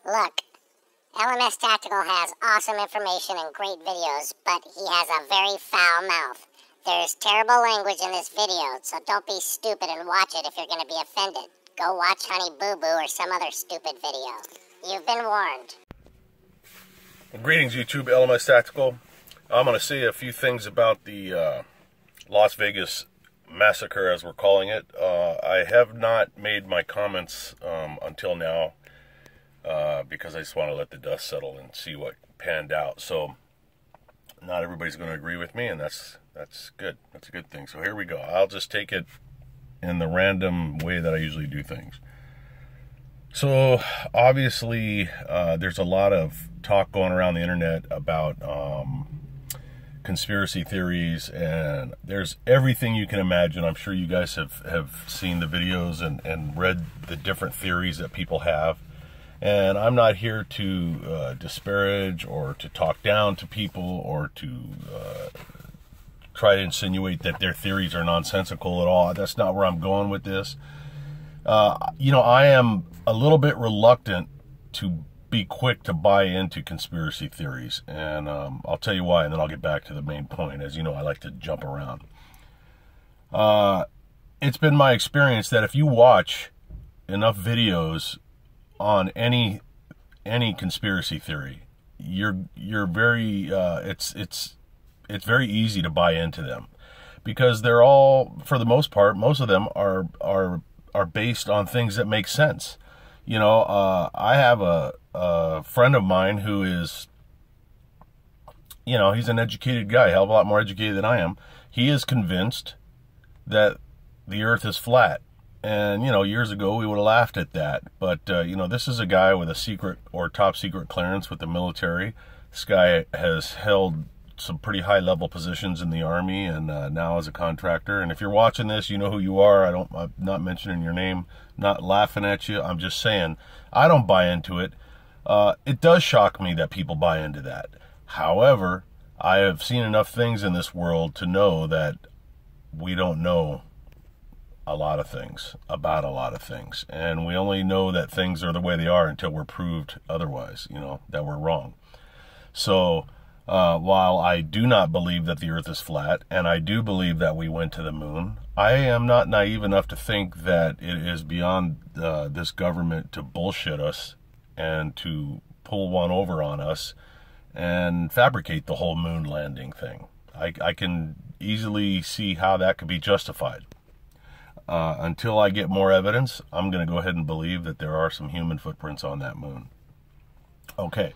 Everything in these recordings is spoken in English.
Look, LMS Tactical has awesome information and great videos, but he has a very foul mouth. There's terrible language in this video, so don't be stupid and watch it if you're going to be offended. Go watch Honey Boo Boo or some other stupid video. You've been warned. Well, greetings, YouTube. LMS Tactical. I'm going to say a few things about the Las Vegas Massacre, as we're calling it. I have not made my comments until now because I just want to let the dust settle and see what panned out. So not everybody's going to agree with me, and that's good. That's a good thing. So here we go. I'll just take it in the random way that I usually do things. So obviously there's a lot of talk going around the internet about conspiracy theories, and there's everything you can imagine. I'm sure you guys have seen the videos and read the different theories that people have. And I'm not here to disparage or to talk down to people or to try to insinuate that their theories are nonsensical at all. That's not where I'm going with this. You know, I am a little bit reluctant to be quick to buy into conspiracy theories. And I'll tell you why, and then I'll get back to the main point. As you know, I like to jump around. It's been my experience that if you watch enough videos on any conspiracy theory, you're very it's very easy to buy into them, because they're all, for the most part, most of them are based on things that make sense. You know, I have a friend of mine who is, you know, he's an educated guy, a hell of a lot more educated than I am. He is convinced that the earth is flat. And, you know, years ago we would have laughed at that. But, you know, this is a guy with a secret or top secret clearance with the military. This guy has held some pretty high level positions in the Army, and now as a contractor. And if you're watching this, you know who you are. I'm not mentioning your name, not laughing at you. I'm just saying, I don't buy into it. It does shock me that people buy into that. However, I have seen enough things in this world to know that we don't know a lot of things about a lot of things, and we only know that things are the way they are until we're proved otherwise, you know, that we're wrong. So while I do not believe that the earth is flat, and I do believe that we went to the moon, I am not naive enough to think that it is beyond this government to bullshit us and to pull one over on us and fabricate the whole moon landing thing. I can easily see how that could be justified. Until I get more evidence, I'm going to go ahead and believe that there are some human footprints on that moon. Okay.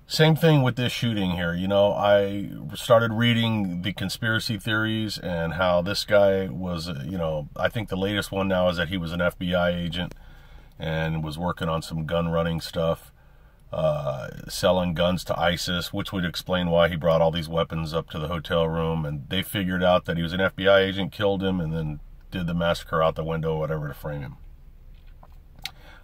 Same thing with this shooting here. You know, I started reading the conspiracy theories and how this guy was, you know, I think the latest one now is that he was an FBI agent and was working on some gun running stuff, selling guns to ISIS, which would explain why he brought all these weapons up to the hotel room. And they figured out that he was an FBI agent, killed him, and then did the massacre out the window, whatever, to frame him.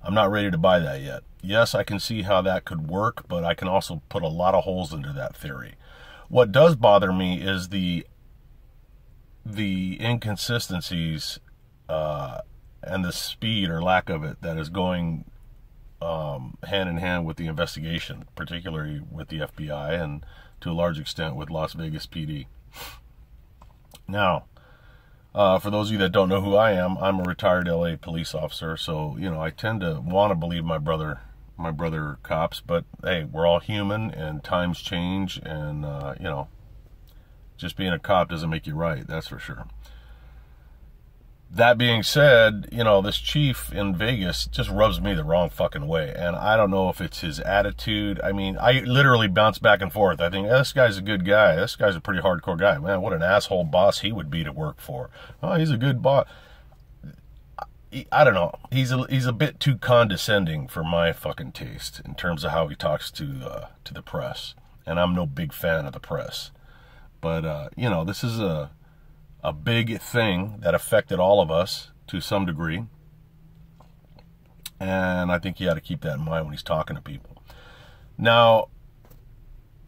I'm not ready to buy that yet. Yes, I can see how that could work, but I can also put a lot of holes into that theory. What does bother me is the inconsistencies and the speed or lack of it that is going hand in hand with the investigation, particularly with the FBI and to a large extent with Las Vegas PD. Now, for those of you that don't know who I am, I'm a retired LA police officer, so, you know, I tend to want to believe my brother cops, but hey, we're all human and times change, and, you know, just being a cop doesn't make you right, that's for sure. That being said, you know, this chief in Vegas just rubs me the wrong fucking way, and I don't know if it's his attitude. I mean, I literally bounce back and forth. I think, this guy's a good guy. This guy's a pretty hardcore guy. Man, what an asshole boss he would be to work for. Oh, he's a good boss. I don't know. He's a bit too condescending for my fucking taste in terms of how he talks to the press, and I'm no big fan of the press. But, you know, this is a big thing that affected all of us to some degree. And I think you got to keep that in mind when he's talking to people. Now,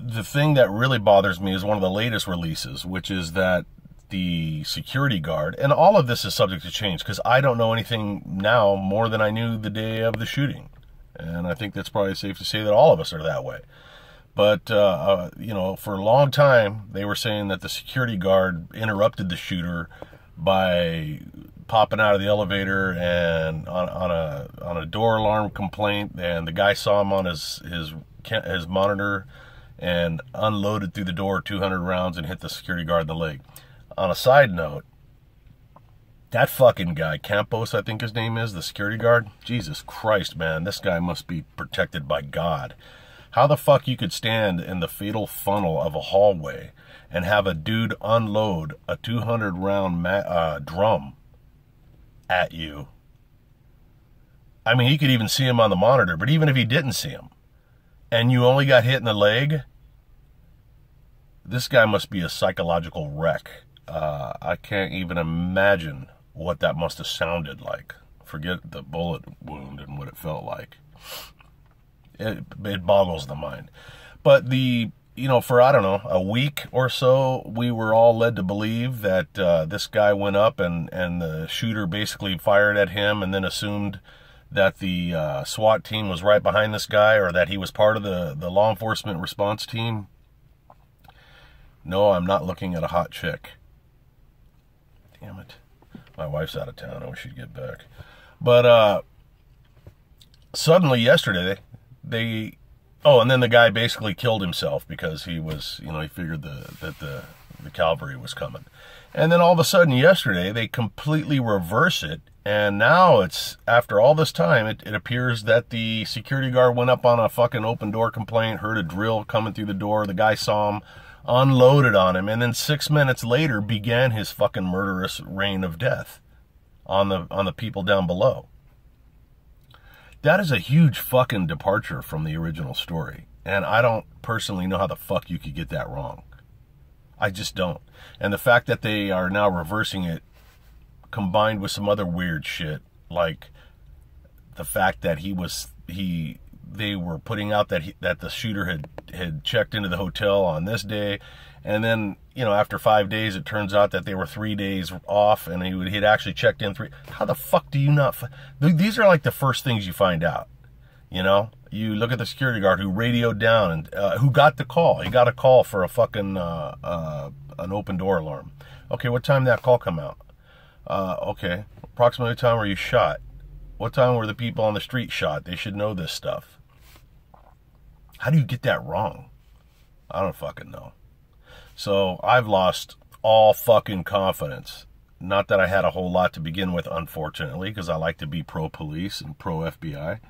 the thing that really bothers me is one of the latest releases, which is that the security guard, and all of this is subject to change because I don't know anything now more than I knew the day of the shooting. And I think that's probably safe to say that all of us are that way. But, you know, for a long time, they were saying that the security guard interrupted the shooter by popping out of the elevator and on a door alarm complaint, and the guy saw him on his monitor and unloaded through the door 200 rounds and hit the security guard in the leg. On a side note, that fucking guy, Campos, I think his name is, the security guard, Jesus Christ, man, this guy must be protected by God. How the fuck you could stand in the fatal funnel of a hallway and have a dude unload a 200-round drum at you? I mean, he could even see him on the monitor, but even if he didn't see him, and you only got hit in the leg, this guy must be a psychological wreck. I can't even imagine what that must have sounded like. Forget the bullet wound and what it felt like. It boggles the mind. But you know, for, I don't know, a week or so, we were all led to believe that this guy went up and the shooter basically fired at him and then assumed that the SWAT team was right behind this guy, or that he was part of the law enforcement response team. No, I'm not looking at a hot chick. Damn it. My wife's out of town. I wish she'd get back. But suddenly yesterday, and then the guy basically killed himself because he was, you know, he figured that the cavalry was coming. And then all of a sudden yesterday, they completely reverse it. And now it's, after all this time, it appears that the security guard went up on a fucking open door complaint, heard a drill coming through the door. The guy saw him, unloaded on him, and then 6 minutes later began his fucking murderous reign of death on the people down below. That is a huge fucking departure from the original story. And I don't personally know how the fuck you could get that wrong. I just don't. And the fact that they are now reversing it, combined with some other weird shit, like the fact that they were putting out that the shooter had checked into the hotel on this day, and then, you know, after 5 days, it turns out that they were 3 days off, and he'd actually checked in 3. How the fuck do you not? These are like the first things you find out. You know, you look at the security guard who radioed down and who got the call. He got a call for a fucking an open door alarm. Okay, what time did that call come out? Okay, approximately the time were you shot? What time were the people on the street shot? They should know this stuff. How do you get that wrong? I don't fucking know. So I've lost all fucking confidence. Not that I had a whole lot to begin with, unfortunately, because I like to be pro-police and pro-FBI.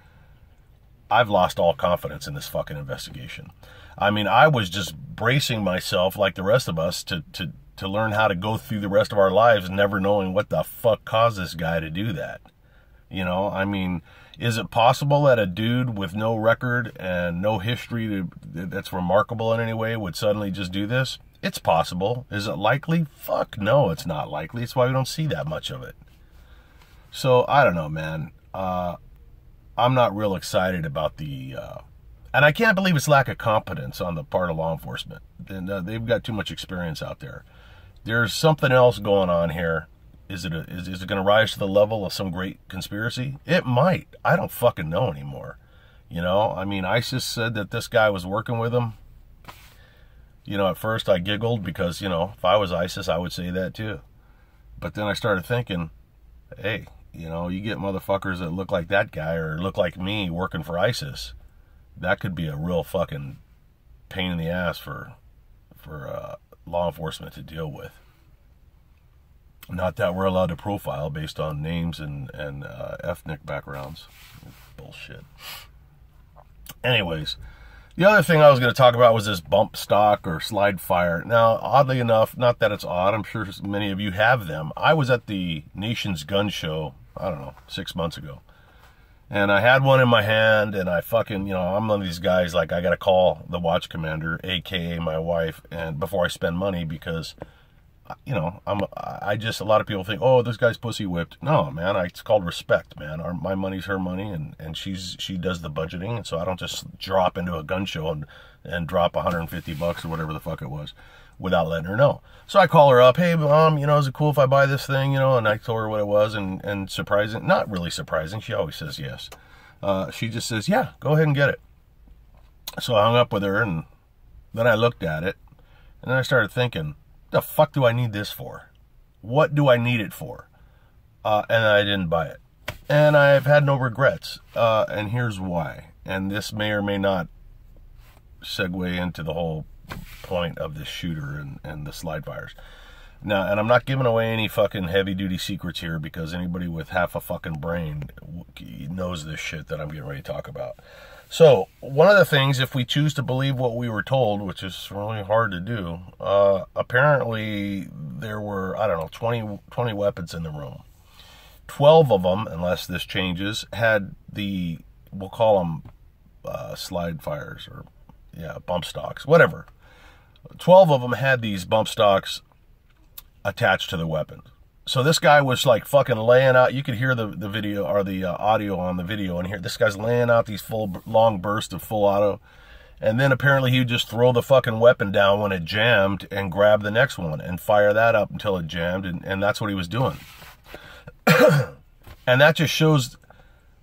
I've lost all confidence in this fucking investigation. I mean, I was just bracing myself, like the rest of us, to learn how to go through the rest of our lives never knowing what the fuck caused this guy to do that. You know, I mean, is it possible that a dude with no record and no history that's remarkable in any way would suddenly just do this? It's possible. Is it likely? Fuck no, it's not likely. It's why we don't see that much of it. So, I don't know, man. I'm not real excited about and I can't believe it's lack of competence on the part of law enforcement. And they've got too much experience out there. There's something else going on here. Is it going to rise to the level of some great conspiracy? It might. I don't fucking know anymore. You know, I mean, ISIS said that this guy was working with them. You know, at first I giggled because, you know, if I was ISIS, I would say that too. But then I started thinking, hey, you know, you get motherfuckers that look like that guy or look like me working for ISIS. That could be a real fucking pain in the ass for law enforcement to deal with. Not that we're allowed to profile based on names and ethnic backgrounds. Bullshit. Anyways, the other thing I was going to talk about was this bump stock or slide fire. Now, oddly enough, not that it's odd, I'm sure many of you have them. I was at the Nation's Gun Show, I don't know, 6 months ago. And I had one in my hand, and I fucking, you know, I'm one of these guys, like, I got to call the watch commander, a.k.a. my wife, and before I spend money, because, you know, a lot of people think, oh, this guy's pussy whipped. No, man, it's called respect, man. My money's her money, and she does the budgeting, and so I don't just drop into a gun show and drop $150 or whatever the fuck it was without letting her know. So I call her up, hey, Mom, you know, is it cool if I buy this thing, you know, and I told her what it was, and surprising, not really surprising, she always says yes. She just says, yeah, go ahead and get it. So I hung up with her, and then I looked at it, and then I started thinking, the fuck do I need this for? What do I need it for? And I didn't buy it. And I've had no regrets. And here's why. And this may or may not segue into the whole point of this shooter and the slide fires. Now, and I'm not giving away any fucking heavy-duty secrets here, because anybody with half a fucking brain knows this shit that I'm getting ready to talk about. So, one of the things, if we choose to believe what we were told, which is really hard to do, apparently there were, I don't know, 20 weapons in the room. 12 of them, unless this changes, had the, we'll call them slide fires, or, yeah, bump stocks, whatever. 12 of them had these bump stocks attached to the weapons. So this guy was like fucking laying out, you could hear the video, or the audio on the video, and here this guy's laying out these long bursts of full auto, and then apparently he would just throw the fucking weapon down when it jammed and grab the next one and fire that up until it jammed, and that's what he was doing. And that just shows,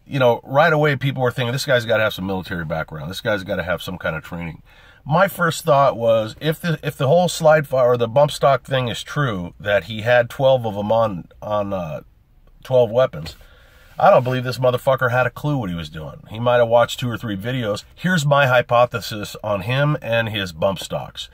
you know, right away people were thinking, this guy's got to have some military background, this guy's got to have some kind of training. My first thought was, if the whole slide fire or the bump stock thing is true, that he had 12 of them on 12 weapons, I don't believe this motherfucker had a clue what he was doing. He might have watched 2 or 3 videos. Here's my hypothesis on him and his bump stocks.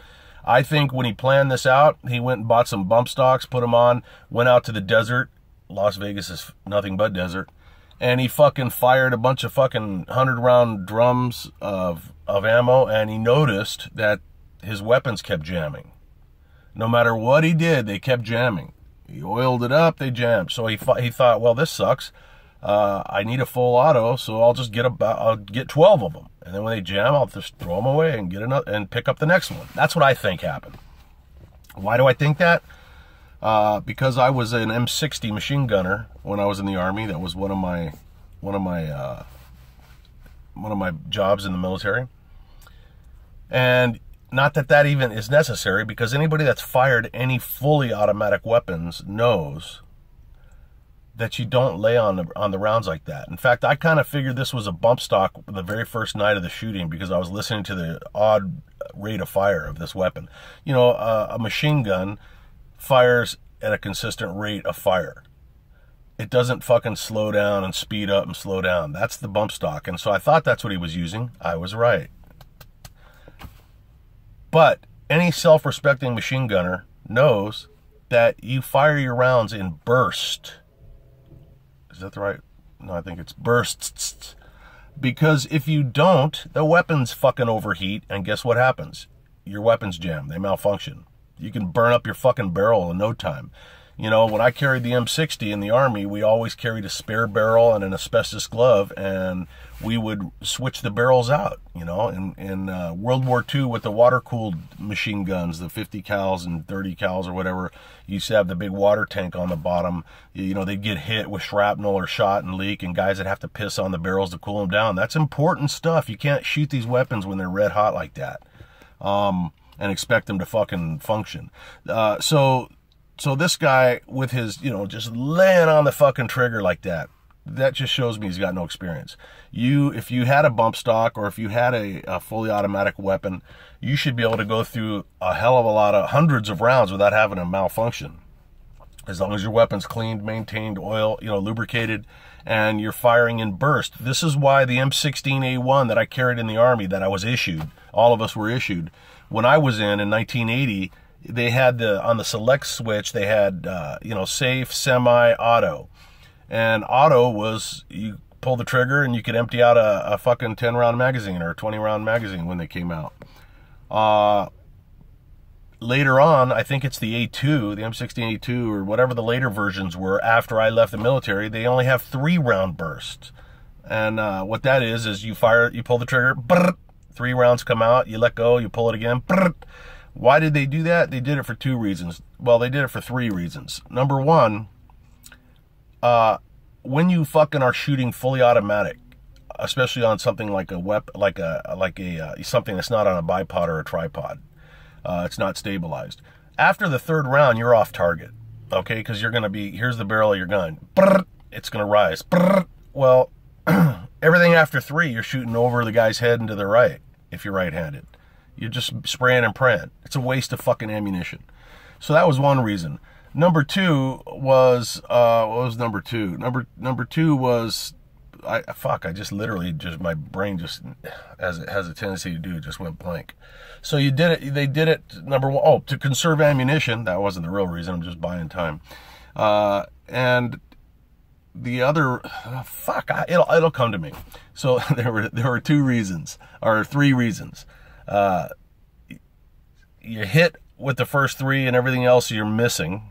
I think when he planned this out, he went and bought some bump stocks, put them on, went out to the desert. Las Vegas is nothing but desert. And he fucking fired a bunch of fucking 100-round drums of ammo, and he noticed that his weapons kept jamming. No matter what he did, they kept jamming. He oiled it up, they jammed. So he thought, well, this sucks. I need a full auto, so I'll just I'll get 12 of them. And then when they jam, I'll just throw them away and get another and pick up the next one. That's what I think happened. Why do I think that? Because I was an M60 machine gunner when I was in the Army. That was one of my jobs in the military. And not that that even is necessary, because anybody that's fired any fully automatic weapons knows that you don't lay on the rounds like that. In fact, I kind of figured this was a bump stock the very first night of the shooting, because I was listening to the odd rate of fire of this weapon. You know, a machine gun fires at a consistent rate of fire. It doesn't fucking slow down and speed up and slow down. That's the bump stock. And so I thought that's what he was using. I was right. But any self-respecting machine gunner knows that you fire your rounds in bursts. Is that the right? No, I think it's bursts. Because if you don't, the weapons fucking overheat, and guess what happens? Your weapons jam. They malfunction. You can burn up your fucking barrel in no time. You know, when I carried the M60 in the Army, we always carried a spare barrel and an asbestos glove, and we would switch the barrels out. You know, in World War II with the water-cooled machine guns, the 50 cals and 30 cals or whatever, you used to have the big water tank on the bottom. You know, they'd get hit with shrapnel or shot and leak, and guys would have to piss on the barrels to cool them down. That's important stuff. You can't shoot these weapons when they're red hot like that. And expect them to fucking function. So this guy with his, you know, just laying on the fucking trigger like that, that just shows me he's got no experience. If you had a bump stock, or if you had a fully automatic weapon, you should be able to go through a hell of a lot of hundreds of rounds without having a malfunction. As long as your weapon's cleaned, maintained, oil, you know, lubricated, and you're firing in burst. This is why the M16A1 that I carried in the Army, that I was issued, all of us were issued, when I was in 1980, they had on the select switch, they had, you know, safe, semi, auto. And auto was, you pull the trigger and you could empty out a fucking 10-round magazine or a 20-round magazine when they came out. Later on, I think it's the A2, the M16A2, or whatever the later versions were after I left the military, they only have 3-round bursts. And what that is you fire, you pull the trigger, brrr, 3 rounds come out, you let go, you pull it again. Brrr. Why did they do that? They did it for 2 reasons. Well, they did it for 3 reasons. Number 1, when you fucking are shooting fully automatic, especially on something like a something that's not on a bipod or a tripod, it's not stabilized. After the 3rd round, you're off target, okay? Because you're going to be, here's the barrel of your gun. Brrr, it's going to rise. Brrr. Well, Everything after 3, you're shooting over the guy's head and to the right if you're right-handed. You're just spraying and praying. It's a waste of fucking ammunition. So that was one reason. Number 2 was, what was number 2? Number 2 was, I just literally, my brain just, as it has a tendency to do, just went blank. So they did it, number 1, to conserve ammunition. That wasn't the real reason, I'm just buying time. And the other, it'll come to me. So there were 2 reasons, or 3 reasons. You hit with the first 3 and everything else you're missing.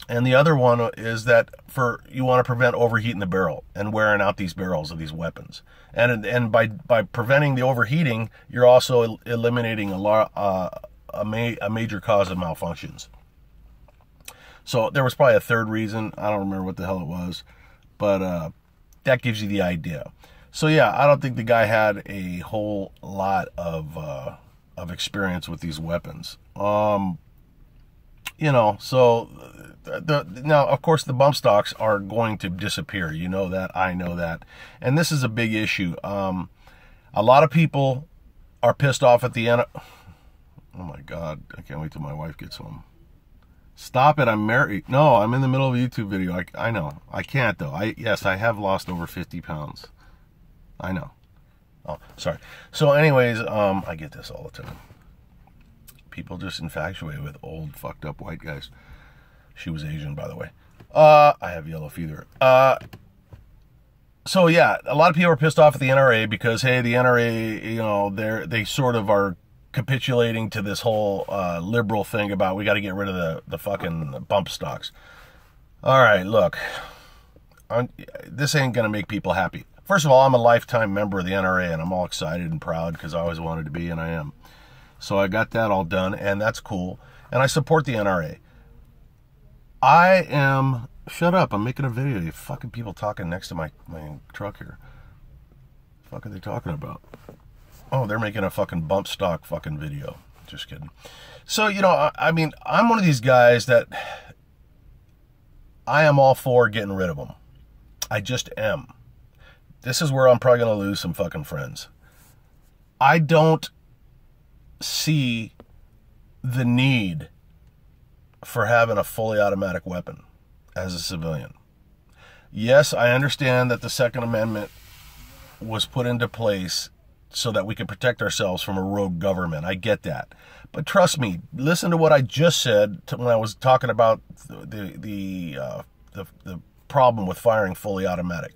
And the other one is that you want to prevent overheating the barrel and wearing out these barrels of these weapons. And by preventing the overheating, you're also eliminating a major cause of malfunctions. So there was probably a 3rd reason. I don't remember what the hell it was, but that gives you the idea. So yeah, I don't think the guy had a whole lot of experience with these weapons. You know, so now of course the bump stocks are going to disappear. You know that, I know that, and this is a big issue. A lot of people are pissed off at the end. Oh my God, I can't wait till my wife gets home. Stop it, I'm married. No, I'm in the middle of a YouTube video. I know, I can't though. Yes, I have lost over 50 pounds. I know. Oh, sorry. So anyways, I get this all the time. People just infatuated with old, fucked up white guys. She was Asian, by the way. I have yellow fever. So yeah, a lot of people are pissed off at the NRA because, hey, the NRA, you know, they sort of are capitulating to this whole liberal thing about we got to get rid of the fucking bump stocks. All right, look, this ain't gonna make people happy. First of all, I'm a lifetime member of the NRA, and I'm all excited and proud because I always wanted to be, and I am. So I got that all done, and that's cool. And I support the NRA. I am... Shut up, I'm making a video. You fucking people talking next to my truck here. What the fuck are they talking about? Oh, they're making a fucking bump stock fucking video. Just kidding. So, you know, I mean, I'm one of these guys that I am all for getting rid of them. I just am. This is where I'm probably going to lose some fucking friends. I don't see the need for having a fully automatic weapon as a civilian. Yes, I understand that the Second Amendment was put into place so that we could protect ourselves from a rogue government. I get that. But trust me, listen to what I just said when I was talking about the problem with firing fully automatic.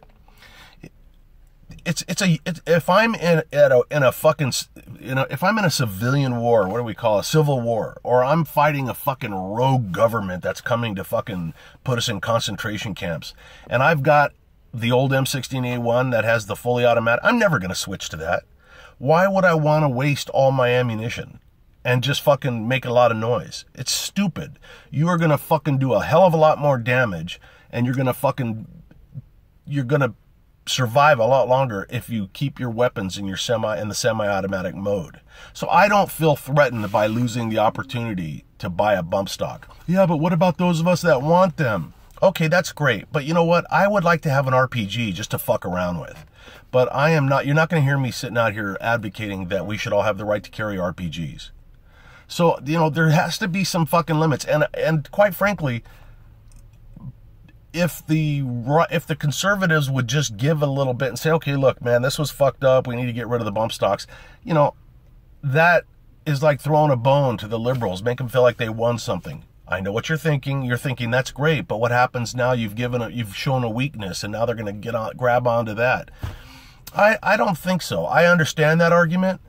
If I'm if I'm in a civilian war, what do we call a civil war, or I'm fighting a fucking rogue government that's coming to fucking put us in concentration camps, and I've got the old M16A1 that has the fully automatic, I'm never going to switch to that. Why would I want to waste all my ammunition and just fucking make a lot of noise? It's stupid. You are going to fucking do a hell of a lot more damage, and you're going to survive a lot longer if you keep your weapons in the semi-automatic mode. So I don't feel threatened by losing the opportunity to buy a bump stock. Yeah, but what about those of us that want them? Okay, that's great. But you know what? I would like to have an RPG just to fuck around with. But I am not, you're not going to hear me sitting out here advocating that we should all have the right to carry RPGs. So, you know, there has to be some fucking limits. And quite frankly, if the conservatives would just give a little bit and say, okay, look, man, this was fucked up, we need to get rid of the bump stocks, you know, that is like throwing a bone to the liberals, make them feel like they won something. I know what you're thinking. You're thinking that's great, but what happens now? You've shown a weakness, and now they're going to grab onto that. I don't think so. I understand that argument,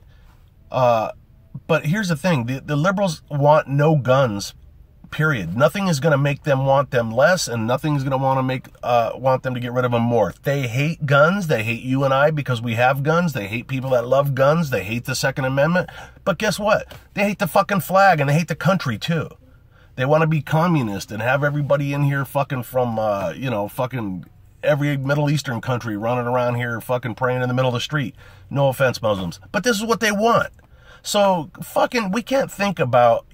but here's the thing: the liberals want no guns. Period. Nothing is going to make them want them less, and nothing is going to want them to get rid of them more. They hate guns. They hate you and I because we have guns. They hate people that love guns. They hate the Second Amendment. But guess what? They hate the fucking flag, and they hate the country too. They want to be communist and have everybody in here fucking from, fucking every Middle Eastern country running around here fucking praying in the middle of the street. No offense, Muslims. But this is what they want. So fucking, we can't think about,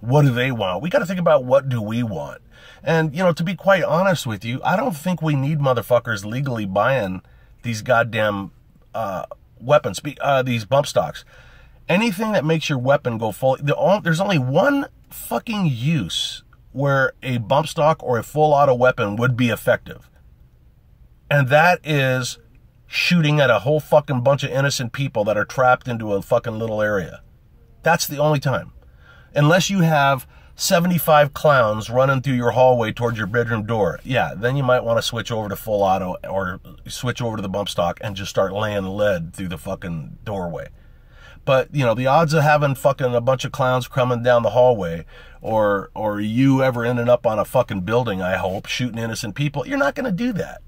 what do they want? We got to think about what do we want? And, to be quite honest with you, I don't think we need motherfuckers legally buying these goddamn weapons, these bump stocks. Anything that makes your weapon go full, there's only one fucking use where a bump stock or a full auto weapon would be effective. And that is shooting at a whole fucking bunch of innocent people that are trapped into a fucking little area. That's the only time. Unless you have 75 clowns running through your hallway towards your bedroom door. Yeah, then you might want to switch over to full auto or switch over to the bump stock and just start laying lead through the fucking doorway. But, you know, the odds of having fucking a bunch of clowns coming down the hallway or you ever ending up on a fucking building, I hope, shooting innocent people, you're not going to do that.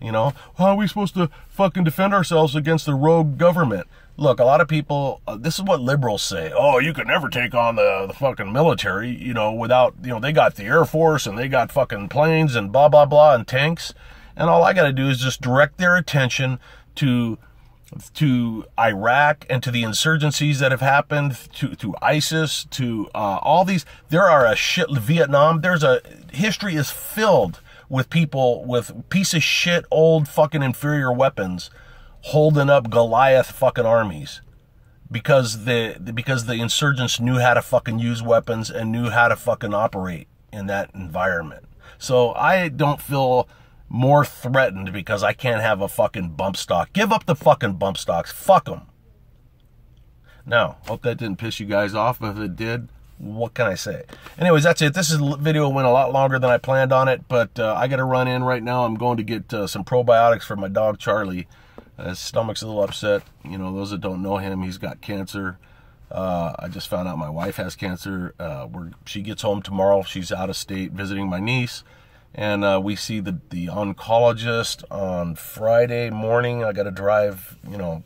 You know, how are we supposed to fucking defend ourselves against the rogue government? Look, a lot of people, this is what liberals say. Oh, you could never take on the fucking military, you know, without, you know, they got the Air Force and they got fucking planes and blah, blah, blah, and tanks. And all I got to do is just direct their attention to Iraq and to the insurgencies that have happened, to ISIS, to all these. There are a shit, Vietnam, history is filled with people with piece of shit old fucking inferior weapons holding up Goliath fucking armies because the insurgents knew how to fucking use weapons and knew how to fucking operate in that environment. So I don't feel more threatened because I can't have a fucking bump stock. Give up the fucking bump stocks. Fuck them. Now, hope that didn't piss you guys off. If it did, what can I say? Anyways, that's it. This video went a lot longer than I planned on it, but I got to run in right now. I'm going to get some probiotics for my dog, Charlie. His stomach's a little upset. You know, those that don't know him, he's got cancer. I just found out my wife has cancer. She gets home tomorrow. She's out of state visiting my niece. And we see the oncologist on Friday morning. I got to drive, you know,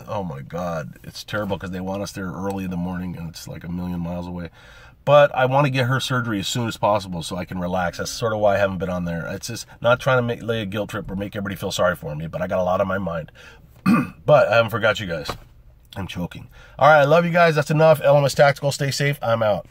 oh my God. It's terrible because they want us there early in the morning and it's like a million miles away. But I want to get her surgery as soon as possible so I can relax. That's sort of why I haven't been on there. It's just not trying to lay a guilt trip or make everybody feel sorry for me, but I got a lot on my mind. But I haven't forgot you guys. I'm choking. All right, I love you guys. That's enough. LMS Tactical, stay safe. I'm out.